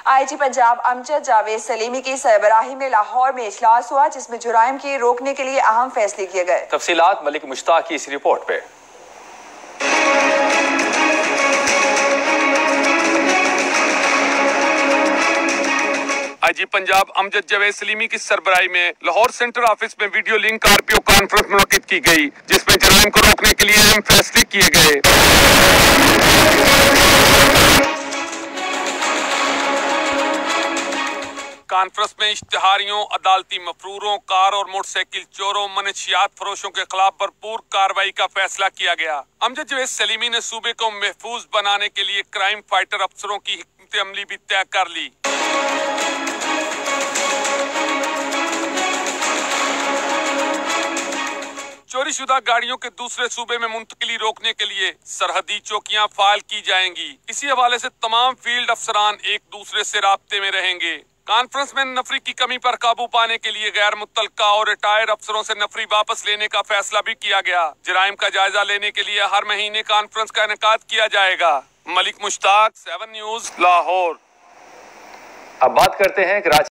IG Punjab Amjad Javed Salimi की सरबराही में लाहौर में इजलास हुआ, जिसमें जुराइम की रोकने के लिए अहम फैसले किए गए। तफसीलात मलिक मुश्ताक की इस रिपोर्ट पे। IG पंजाब अमजद जावेद सलीमी की सरबराही में लाहौर सेंट्रल ऑफिस में वीडियो लिंक RPO कॉन्फ्रेंस मुनक्किद की गई, जिसमें जराइम को रोकने के लिए अहम फैसले किए गए। कॉन्फ्रेंस में इश्तिहारियों, अदालती मफरूरों, कार और मोटरसाइकिल चोरों, मनशियात फरोशों के खिलाफ भरपूर कार्रवाई का फैसला किया गया। अमजद जावेद सलीमी ने सूबे को महफूज बनाने के लिए क्राइम फाइटर अफसरों की हिकमत अमली भी तय कर ली। चोरीशुदा गाड़ियों के दूसरे सूबे में मुंतकिली रोकने के लिए सरहदी चौकियां फाइल की जाएंगी। इसी हवाले से तमाम फील्ड अफसरान एक दूसरे से राब्ते में रहेंगे। कॉन्फ्रेंस में नफरी की कमी पर काबू पाने के लिए गैर मुत्तलका और रिटायर्ड अफसरों से नफरी वापस लेने का फैसला भी किया गया। जराइम का जायजा लेने के लिए हर महीने कॉन्फ्रेंस का इनेकाद किया जाएगा। मलिक मुश्ताक, 7 न्यूज़, लाहौर। अब बात करते हैं कराची